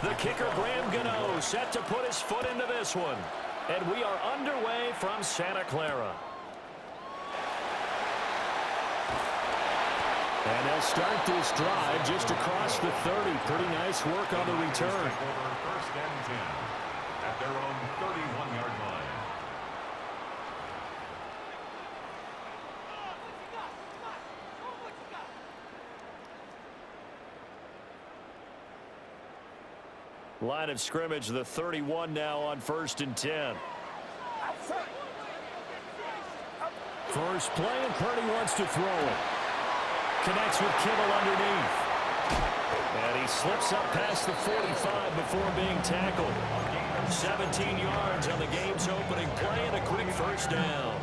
The kicker, Graham Gano, set to put his foot into this one. And we are underway from Santa Clara. And they'll start this drive just across the 30. Pretty nice work on the return. First and 10 at their own 31-yard line. Line of scrimmage, the 31 now on 1st and 10. First play, and Purdy wants to throw it. Connects with Kittle underneath. And he slips up past the 45 before being tackled. 17 yards on the game's opening play and a quick first down.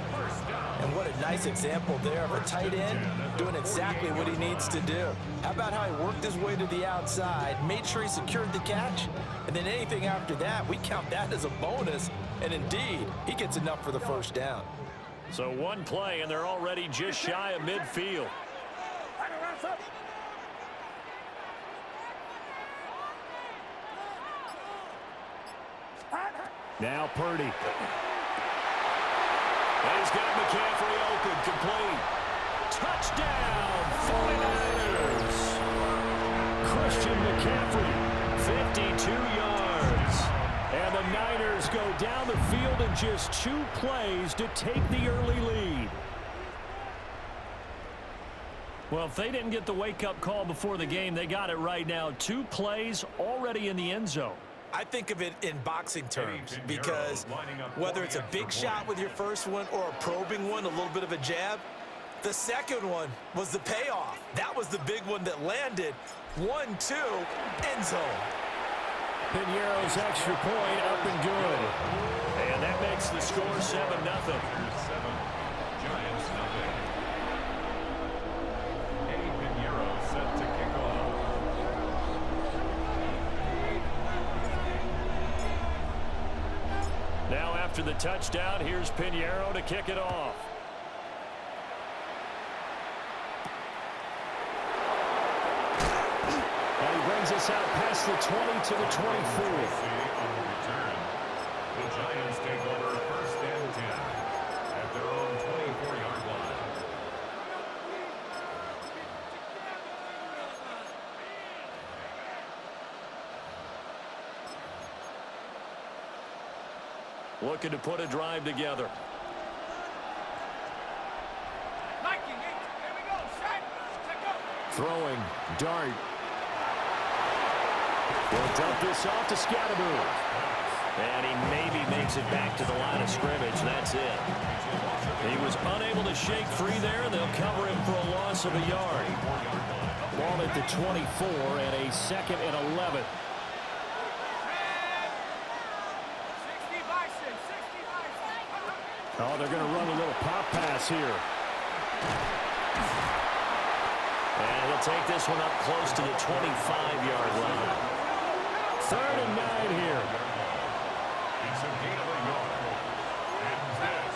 And what a nice example there of a tight end doing exactly what he needs to do. How about how he worked his way to the outside, made sure he secured the catch, and then anything after that, we count that as a bonus. And indeed, he gets enough for the first down. So one play, and they're already just shy of midfield. Now Purdy. And he's got McCaffrey open, complete. Touchdown, 49ers. Christian McCaffrey, 52 yards. And the Niners go down the field in just 2 plays to take the early lead. Well, if they didn't get the wake-up call before the game, they got it right now. 2 plays already in the end zone. I think of it in boxing terms because whether it's a big shot with your first one or a probing one, a little bit of a jab, the second one was the payoff. That was the big one that landed. 1-2, end zone. Piñeiro's extra point up and good. And that makes the score 7-0. 7, Giants nothing. Eddie Piñeiro set to kick off. Now after the touchdown, here's Piñeiro to kick it off. And he brings us out past the 20 to the 24. On the return, the Giants take over 1st and 10 at their own 24-yard line. Looking to put a drive together. Throwing, Dart. Will dump this off to Scatteroo. And he maybe makes it back to the line of scrimmage. That's it. He was unable to shake free there, and they'll cover him for a loss of a yard. Ball at the 24 and a 2nd and 11. Oh, they're going to run a little pop pass here. And he'll take this one up close to the 25-yard line. 3rd and 9 here. It's a gain of a yard. And this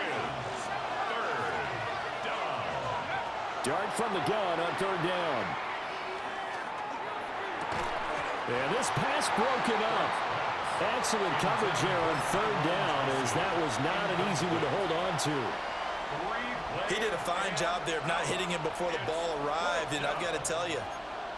is 3rd down. Dart from the gun on 3rd down. And this pass broken up. Excellent coverage there on 3rd down, as that was not an easy one to hold on to. He did a fine job there of not hitting him before the ball arrived, and I've got to tell you,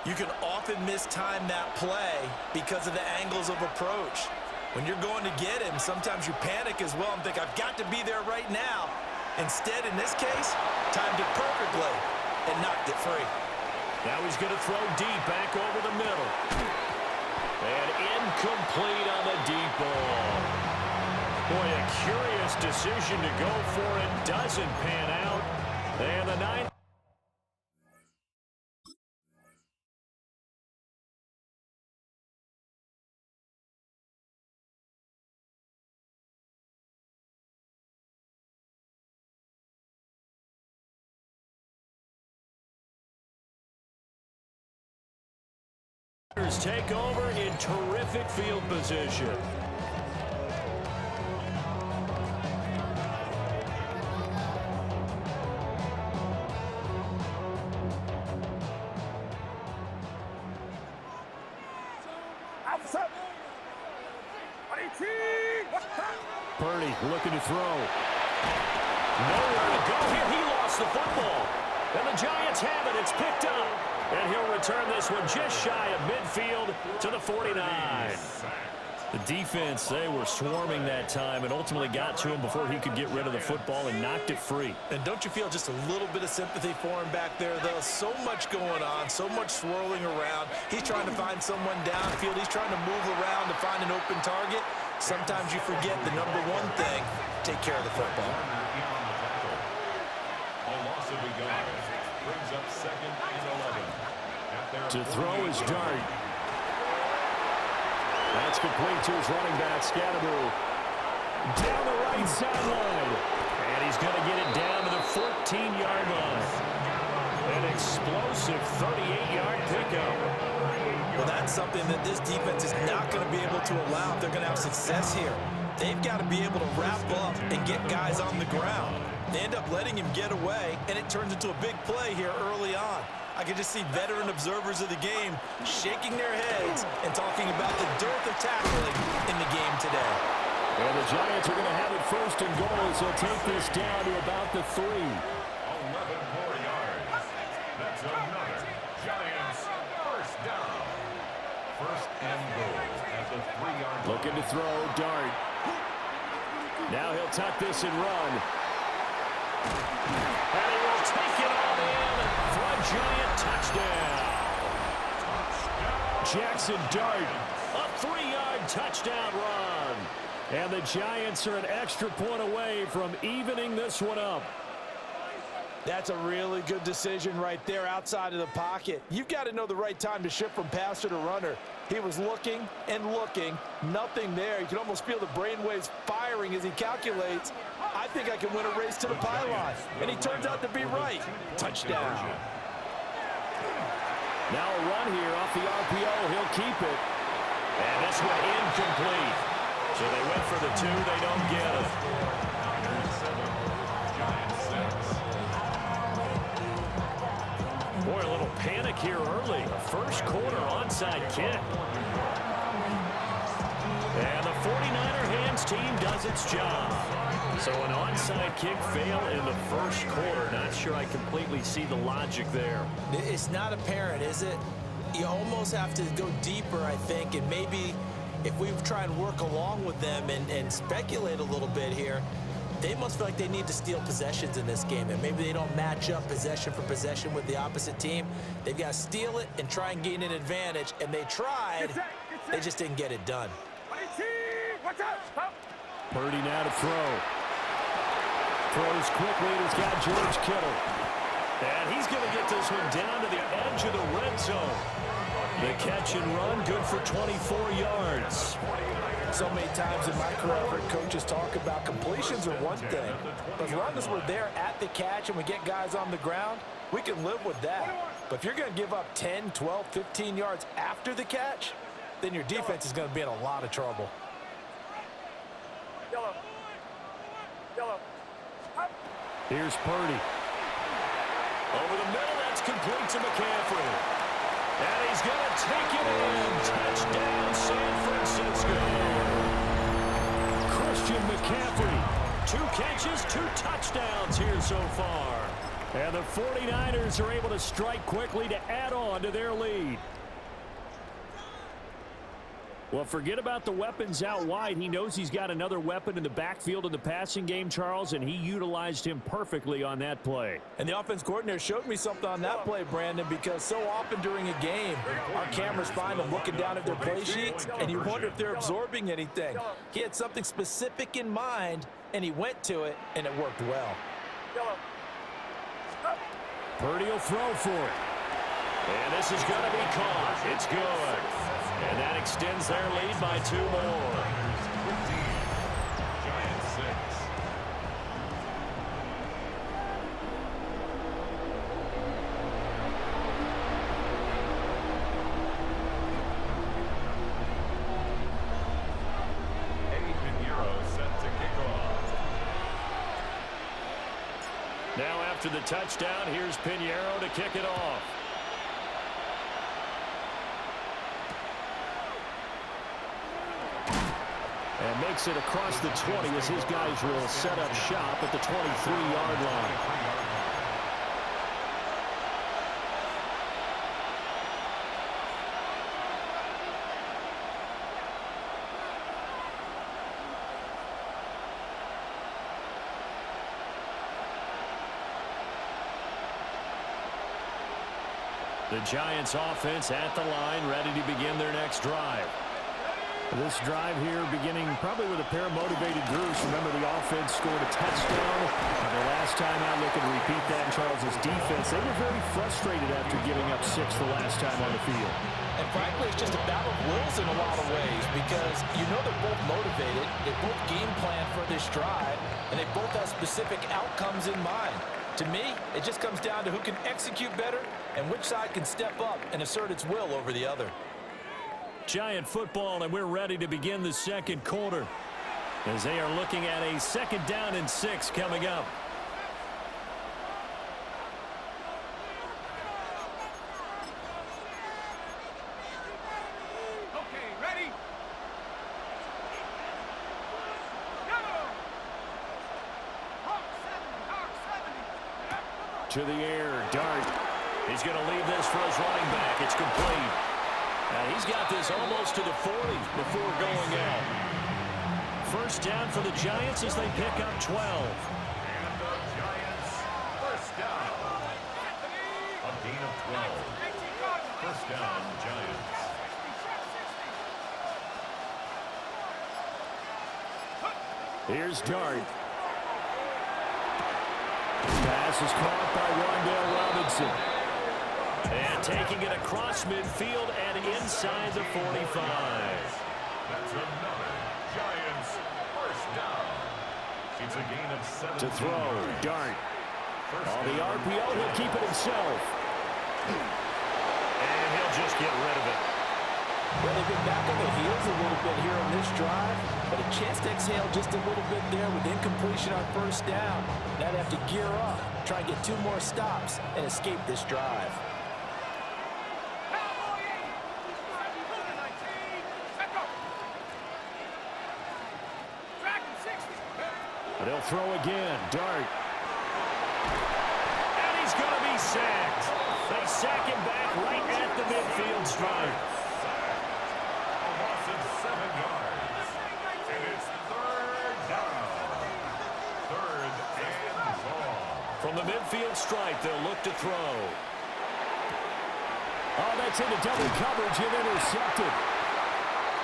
you can often mistime that play because of the angles of approach. When you're going to get him, sometimes you panic as well and think, I've got to be there right now. Instead, in this case, timed it perfectly and knocked it free. Now he's going to throw deep back over the middle. And incomplete on the deep ball. Boy, a curious decision to go for it. Doesn't pan out. And the Niners. Take over in terrific field position. Purdy looking to throw. Nowhere to go here. He lost the football. And the Giants have it. It's picked up. And he'll return this one just shy of midfield to the 49. The defense, they were swarming that time and ultimately got to him before he could get rid of the football and knocked it free. And don't you feel just a little bit of sympathy for him back there, though? So much going on, so much swirling around. He's trying to find someone downfield. He's trying to move around to find an open target. Sometimes you forget the number one thing, take care of the football. A loss of a yard brings up 2nd and 11. To throw is Dart. That's complete to his running back, Scatteroo. Down the right sideline. And he's going to get it down to the 14-yard line. An explosive 38-yard pickup. Well, that's something that this defense is not going to be able to allow if they're going to have success here. They've got to be able to wrap up and get guys on the ground. They end up letting him get away, and it turns into a big play here early on. I can just see veteran observers of the game shaking their heads and talking about the dearth of tackling in the game today. And the Giants are going to have it 1st and goal, so they'll take this down to about the 3. 11 more yards. That's another Giants first down. 1st and goal at the 3-yard line. Looking to throw, Dart. Now he'll tuck this and run. And he will take it all in for a Giant touchdown. Jackson Dart, a 3-yard touchdown run. And the Giants are an extra point away from evening this one up. That's a really good decision right there outside of the pocket. You've got to know the right time to shift from passer to runner. He was looking and looking, nothing there. You can almost feel the brainwaves firing as he calculates, I think I can win a race to the pylon. And he turns out to be right. Touchdown. Now a run here off the RPO. He'll keep it. And this one incomplete. So they went for the 2. They don't get it. Boy, a little panic here early. First quarter onside kick. And the 49er hands team does its job. So an onside kick fail in the first quarter. Not sure I completely see the logic there. It's not apparent, is it? You almost have to go deeper, I think, and maybe if we try and work along with them and speculate a little bit here, they must feel like they need to steal possessions in this game, and maybe they don't match up possession for possession with the opposite team. They've got to steal it and try and gain an advantage, and they tried. They just didn't get it done. Purdy now to throw. Throws quickly, and he's got George Kittle. And he's going to get this one down to the edge of the red zone. The catch and run, good for 24 yards. So many times in my career, I've heard coaches talk about completions are one thing, but as long as we're there at the catch and we get guys on the ground, we can live with that. But if you're going to give up 10, 12, 15 yards after the catch, then your defense is going to be in a lot of trouble. Here's Purdy. Over the middle, that's complete to McCaffrey. And he's going to take it in. Touchdown, San Francisco. Christian McCaffrey. 2 catches, 2 touchdowns here so far. And the 49ers are able to strike quickly to add on to their lead. Well, forget about the weapons out wide. He knows he's got another weapon in the backfield in the passing game, Charles, and he utilized him perfectly on that play. And the offense coordinator showed me something on that play, Brandon, because so often during a game, our cameras find them looking down at their play sheets, and you wonder if they're absorbing anything. He had something specific in mind, and he went to it, and it worked well. Purdy will throw for it. And this is going to be caught. It's good. And that extends their lead by 2 more. Giants 6. Eddie Pinheiro set to kick off. Now after the touchdown, here's Pinheiro to kick it off. And makes it across the 20 as his guys will set up shop at the 23-yard line. The Giants offense at the line, ready to begin their next drive. This drive here beginning probably with a pair of motivated groups. Remember, the offense scored a touchdown. And the last time out, look and repeat that in Charles' defense. They were very frustrated after giving up 6 the last time on the field. And frankly, it's just a battle of wills in a lot of ways because you know they're both motivated. They both game plan for this drive, and they both have specific outcomes in mind. To me, it just comes down to who can execute better and which side can step up and assert its will over the other. Giant football, and we're ready to begin the second quarter as they are looking at a 2nd down and 6 coming up. To the air, Dart. He's going to leave this for his running back. It's complete. And he's got this almost to the 40 before going out. 1st down for the Giants as they pick up 12. And the Giants, 1st down. A gain of 12. 1st down, Giants. Here's Dart. Pass is caught by Wan'Dale Robinson. And taking it across midfield and inside the 45. That's another Giants 1st down. It's a gain of 7. To throw, Dart. On the RPO, he'll keep it himself. And he'll just get rid of it. Well, they've been back on their heels a little bit here on this drive, but a chance to exhale just a little bit there with incompletion on 1st down. Now they have to gear up, try and get 2 more stops, and escape this drive. But he'll throw again. Dart. And he's going to be sacked. They sack him back right at the midfield stripe. A loss of 7 yards. And it's 3rd down. 3rd and long. From the midfield stripe, they'll look to throw. Oh, that's into double coverage and intercepted.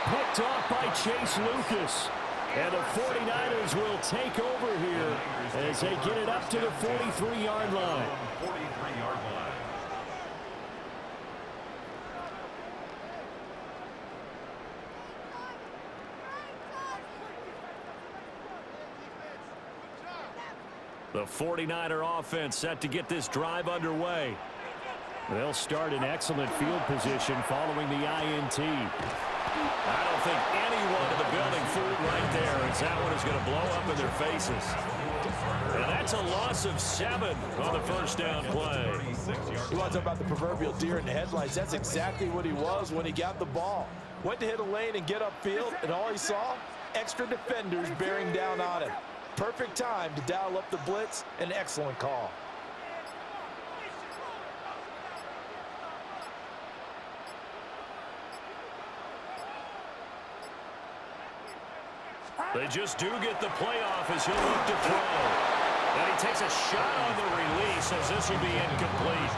Picked off by Chase Lucas. And the 49ers will take over here as they get it up to the 43-yard line. 43-yard line. The 49er offense set to get this drive underway. They'll start in excellent field position following the INT. I don't think anyone in the building fooled right there, as that one is going to blow up in their faces. And that's a loss of 7 on the 1st down play. You want to talk about the proverbial deer in the headlights? That's exactly what he was when he got the ball. Went to hit a lane and get upfield, and all he saw, extra defenders bearing down on him. Perfect time to dial up the blitz. An excellent call. They just do get the playoff as he'll look to throw. And he takes a shot on the release as this will be incomplete.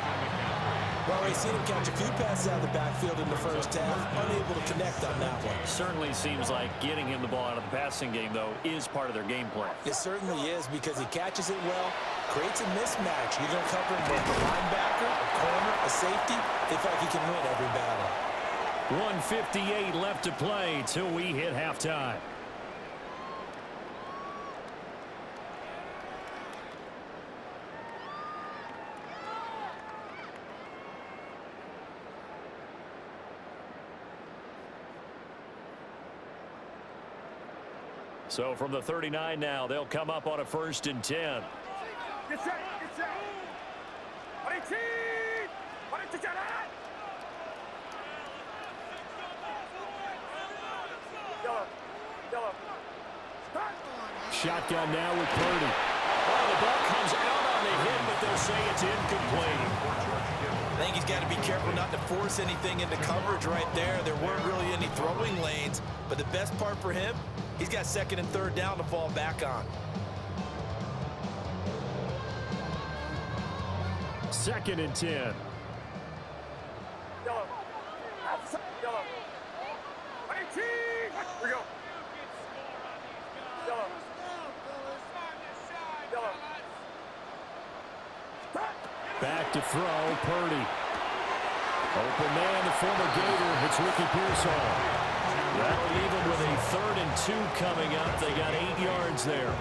Well, we've seen him catch a few passes out of the backfield in the 1st half, unable to connect on that one. Certainly seems like getting him the ball out of the passing game, though, is part of their game plan. It certainly is because he catches it well, creates a mismatch. You're going to cover him with a linebacker, a corner, a safety. They feel like he can win every battle. 1:58 left to play till we hit halftime. So from the 39 now, they'll come up on a 1st and 10. Get set, get set. Yellow, yellow. shotgun now with Purdy. Oh, the ball comes out on the hit, but they'll say it's incomplete. I think he's got to be careful not to force anything into coverage right there. There weren't really any throwing lanes, but the best part for him, he's got second and third down to fall back on. Second and 10. Yellow. Yellow. 18. Here we go. Yellow. Yellow. Back to throw, Purdy. Open man, the former Gator. It's Ricky Pearsall. That'll leave him with a 3rd and 2 coming up. They got 8 yards there.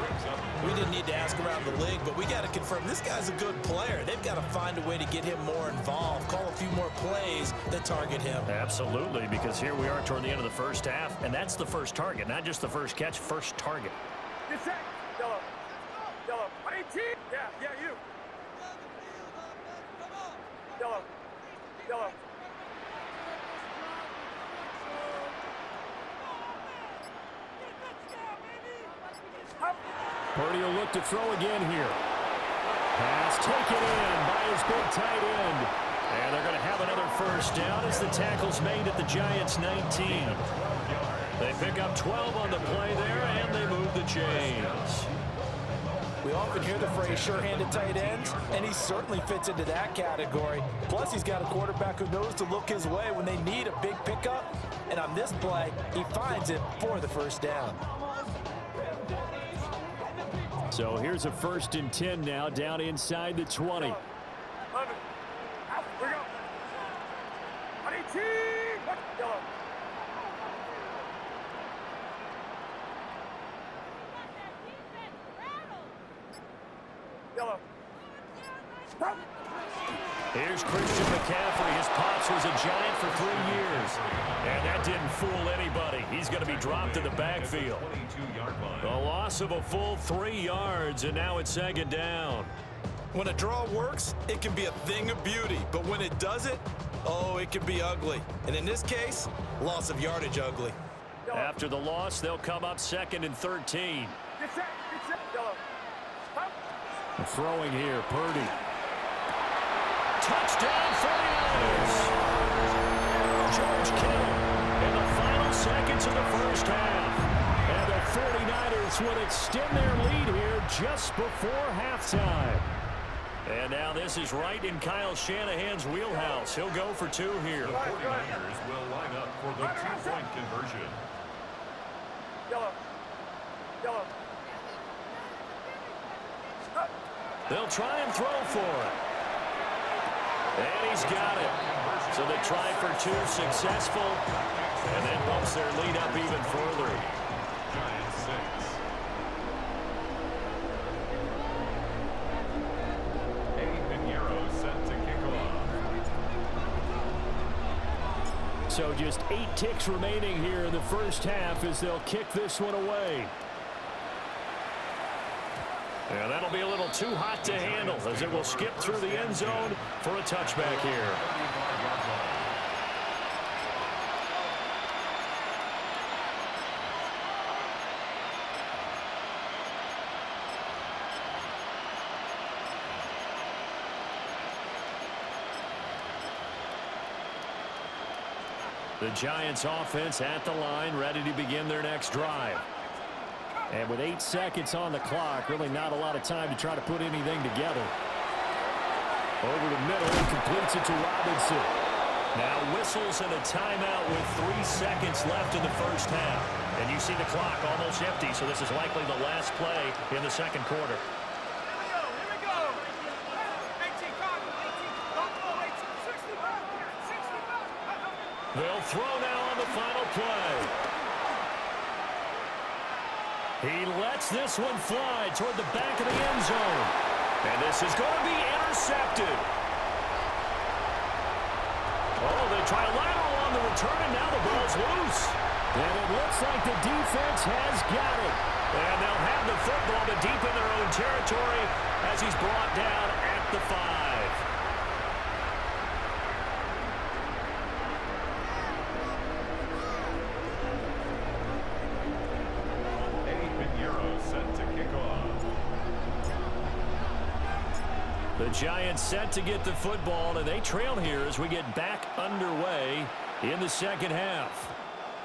We didn't need to ask around the league, but we got to confirm this guy's a good player. They've got to find a way to get him more involved, call a few more plays that target him. Absolutely, because here we are toward the end of the first half, and that's the first target, not just the first catch, first target. Get set. Yellow. Yellow. 18. Yeah, you. Yellow. Yellow. Purdy will look to throw again here. Pass taken in by his big tight end. And they're going to have another first down as the tackle's made at the Giants' 19. They pick up 12 on the play there, and they move the chains. We often hear the phrase sure-handed tight ends, and he certainly fits into that category. Plus, he's got a quarterback who knows to look his way when they need a big pickup. And on this play, he finds it for the first down. So here's a 1st and 10 now, down inside the 20. 11. Out. Here we go. 18. Yellow. Yellow. Here's Christian McCaffrey. His pops was a Giant for 3 years. And that didn't fool anybody. He's going to be dropped in the backfield. 22-yard line. A loss of a full 3 yards, and now it's 2nd down. When a draw works, it can be a thing of beauty. But when it doesn't, oh, it can be ugly. And in this case, loss of yardage ugly. After the loss, they'll come up 2nd and 13. Get set. Yellow. Throwing here, Purdy. Touchdown, 49ers! George Kittle in the final seconds of the first half. And the 49ers would extend their lead here just before halftime. And now this is right in Kyle Shanahan's wheelhouse. He'll go for 2 here. The 49ers will line up for the 2-point conversion. Yellow. Yellow. They'll try and throw for it. And he's got it. So they try for 2, successful. And that bumps their lead up even further. Giants 6. Eddie Pinheiro set to kick off. So just 8 ticks remaining here in the first half as they'll kick this one away. Yeah, that'll be a little too hot to handle as it will skip through the end zone for a touchback here. The Giants offense at the line, ready to begin their next drive. And with 8 seconds on the clock, really not a lot of time to try to put anything together. Over the middle, and completes it to Robinson. Now whistles and a timeout with 3 seconds left in the first half. And you see the clock almost empty, so this is likely the last play in the second quarter. Here we go. 18, come on. 18. Don't go, 18. 60. They'll throw now on the final play. He lets this one fly toward the back of the end zone. And this is going to be intercepted. Oh, they try a lateral on the return, and now the ball's loose. And it looks like the defense has got it. And they'll have the football, but deep in their own territory as he's brought down at the 5. Eddie Pinheiro set to The Giants set to get the football, and they trail here as we get back underway in the second half.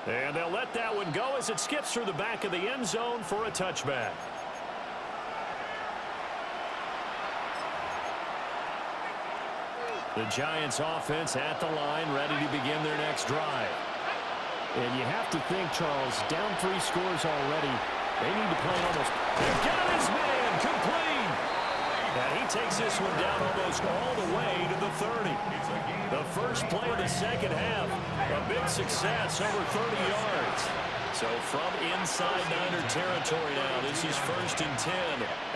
And they'll let that one go as it skips through the back of the end zone for a touchback. The Giants offense at the line, ready to begin their next drive. And you have to think, Charles, down 3 scores already. They need to play almost. They've got his man complete. And he takes this one down almost all the way to the 30. The first play of the second half, a big success, over 30 yards. So from inside Niner territory now, this is 1st and 10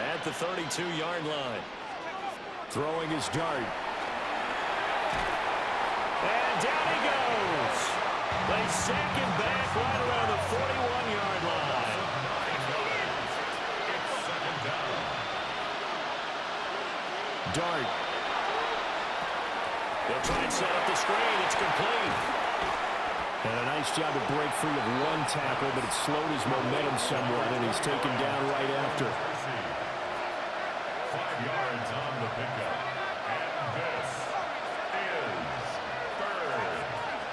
at the 32-yard line. Throwing his dart. And down he goes. They sack him back right around the 41-yard line. Dart. They'll try and set up the screen. It's complete. And a nice job to break free of one tackle, but it slowed his momentum somewhat, and he's taken down right after. 5 yards on the pickup. And this is 3rd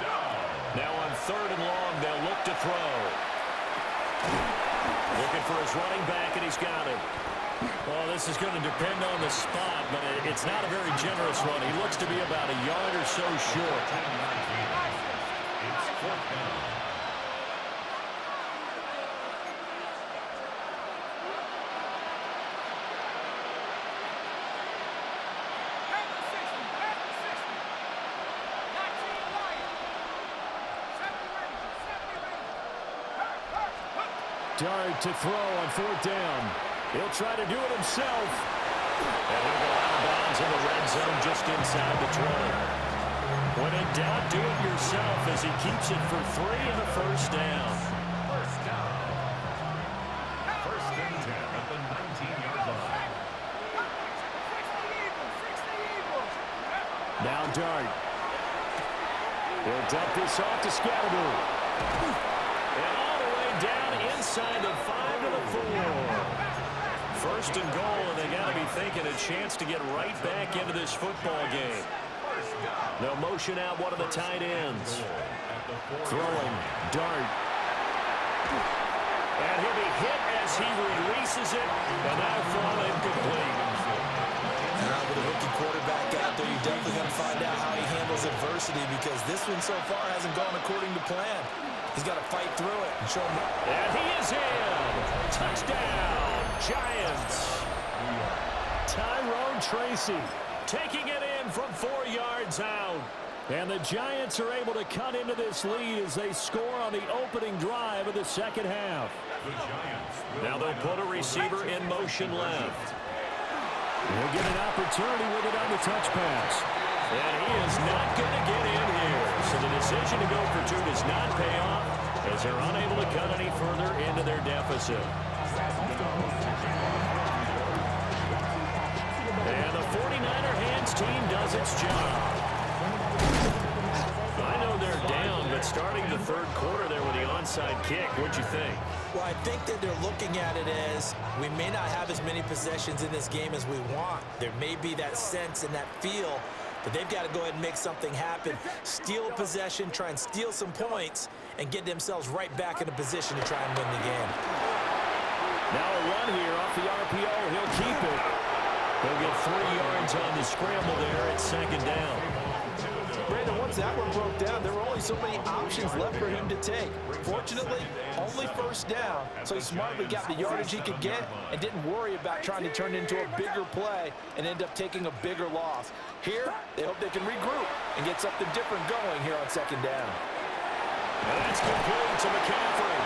down. Now on 3rd and long, they'll look to throw. Looking for his running back, and he's got it. Well, this is going to depend on the spot, but it's not a very generous one. He looks to be about a yard or so short. It's 4th down. Dart to throw on 4th down. He'll try to do it himself. And he'll go out of bounds in the red zone just inside the 20. When in doubt, do it yourself as he keeps it for 3 and a first down. 1st down. 1st and 10 at the 19-yard line. Now Dart. He'll dump this off to Scatterbury. And all the way down inside the 5 to the 4. 1st and goal, and they got to be thinking a chance to get right back into this football game. They'll motion out one of the tight ends. Throwing. Dart. And he'll be hit as he releases it, and that'll fall incomplete. Now with a rookie quarterback out there, you're definitely going to find out how he handles adversity, because this one so far hasn't gone according to plan. He's got to fight through it and show him. And he is in. Touchdown, Giants. Tyrone Tracy taking it in from 4 yards out. And the Giants are able to cut into this lead as they score on the opening drive of the second half. Now they'll put a receiver in motion left. He'll get an opportunity with it on the touch pass. And he is not going to get in here. So the decision to go for 2 does not pay off as they're unable to cut any further into their deficit. And the 49er hands team does its job. I know they're down, but starting the 3rd quarter there with the onside kick, what'd you think? Well, I think that they're looking at it as we may not have as many possessions in this game as we want. There may be that sense and that feel, but they've got to go ahead and make something happen. Steal a possession, try and steal some points, and get themselves right back in a position to try and win the game. Now a run here off the RPO. He'll keep it. They'll get 3 yards on the scramble there at 2nd down. Brandon, once that one broke down, there were only so many options left for him to take. Fortunately, only 1st down, so he smartly got the yardage he could get and didn't worry about trying to turn it into a bigger play and end up taking a bigger loss. Here, they hope they can regroup and get something different going here on 2nd down. And that's complete to McCaffrey.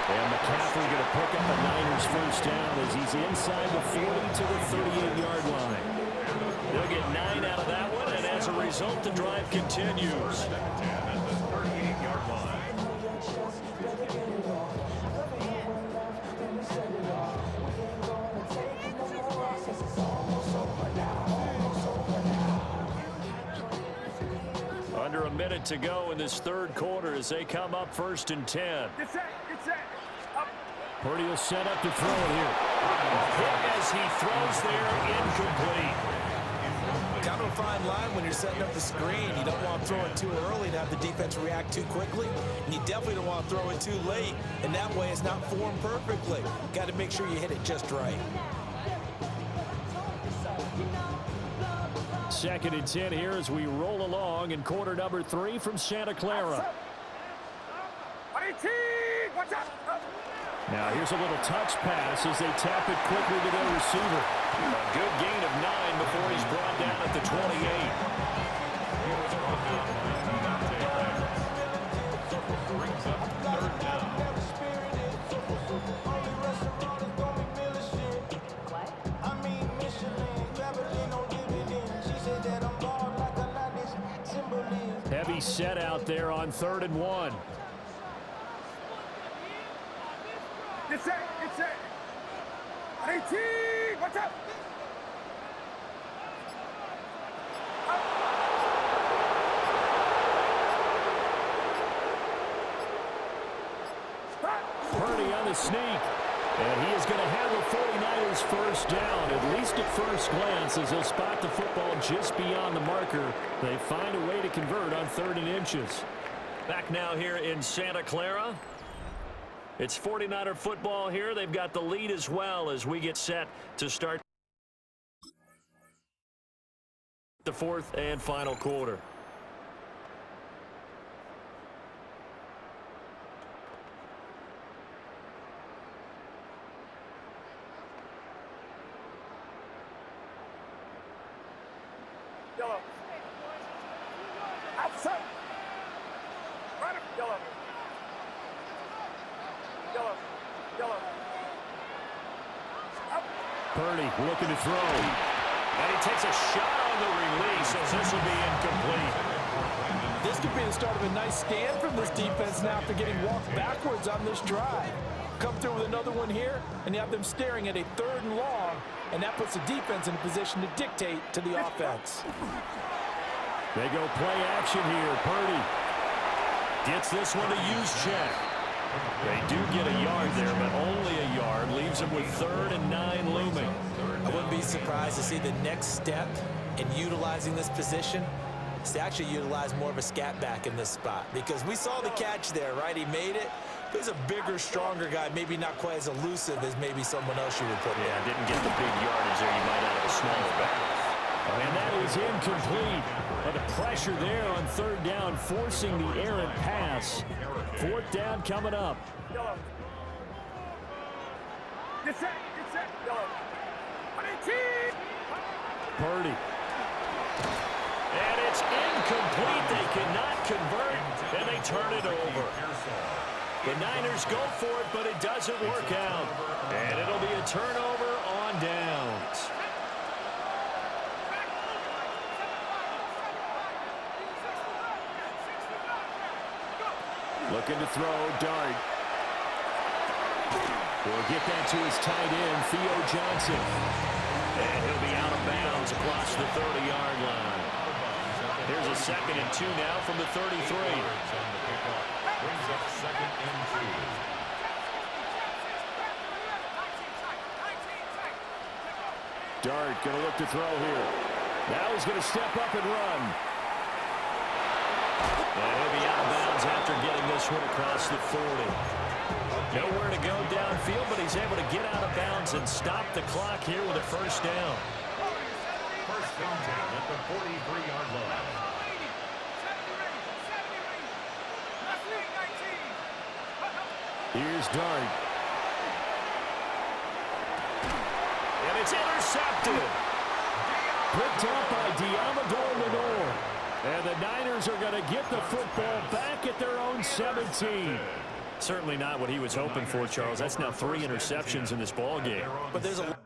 And McCaffrey going to pick up a Niners first down as he's inside the 40 to the 38-yard line. They'll get 9 out of that one, and as a result, the drive continues. Under a minute to go in this 3rd quarter as they come up 1st and 10. Purdy will set up to throw it here. Hit as he throws there, incomplete. Kind of a fine line when you're setting up the screen. You don't want to throw it too early to have the defense react too quickly, and you definitely don't want to throw it too late, and that way it's not formed perfectly. Got to make sure you hit it just right. 2nd and 10 here as we roll along in quarter number 3 from Santa Clara. Now here's a little touch pass as they tap it quickly to their receiver. A good gain of 9 before he's brought down at the 28. Brings up 3rd down. Heavy set out there on 3rd and 1. It's it. 18. What's up? Purdy on the sneak. And he is going to have the 49ers first down, at least at first glance, as they'll spot the football just beyond the marker. They find a way to convert on 3rd and inches. Back now here in Santa Clara. It's 49er football here. They've got the lead as well as we get set to start the 4th and final quarter. Yellow. Outside. Right up. Yellow. Purdy looking to throw. And he takes a shot on the release as this will be incomplete. This could be the start of a nice stand from this defense now after getting walked backwards on this drive. Come through with another one here, and you have them staring at a 3rd and long, and that puts the defense in a position to dictate to the offense. They go play action here. Purdy Gets this one to use check. They do get a yard there, but only a yard. Leaves them with 3rd and 9 looming. I wouldn't be surprised to see the next step in utilizing this position is to actually utilize more of a scat back in this spot, because we saw the catch there, right? He made it. He's a bigger, stronger guy, maybe not quite as elusive as maybe someone else you would put Yeah, there. didn't get the big yardage there. You might have a smaller back. And that is incomplete. But the pressure there on 3rd down, forcing the errant pass. 4th down coming up. Yellow. It's it. Yellow. 18. Purdy. And it's incomplete. They cannot convert, and they turn it over. The Niners go for it, but it doesn't work out. And it'll be a turnover on downs. Looking to throw, Dart. Will get that to his tight end, Theo Johnson. And he'll be out of bounds across the 30-yard line. Here's a 2nd and 2 now from the 33. Brings up 2nd and 2. Dart going to look to throw here. Now he's going to step up and run. And he'll be out of bounds after getting this one across the 40. Nowhere to go downfield, but he's able to get out of bounds and stop the clock here with a first down. First and 10 at the 43-yard line. Here's Dart. And it's intercepted. Picked up by Diamador Lenore. And the Niners are going to get the football back at their own 17. Certainly not what he was hoping for, Charles. That's now 3 interceptions in this ball game. But there's a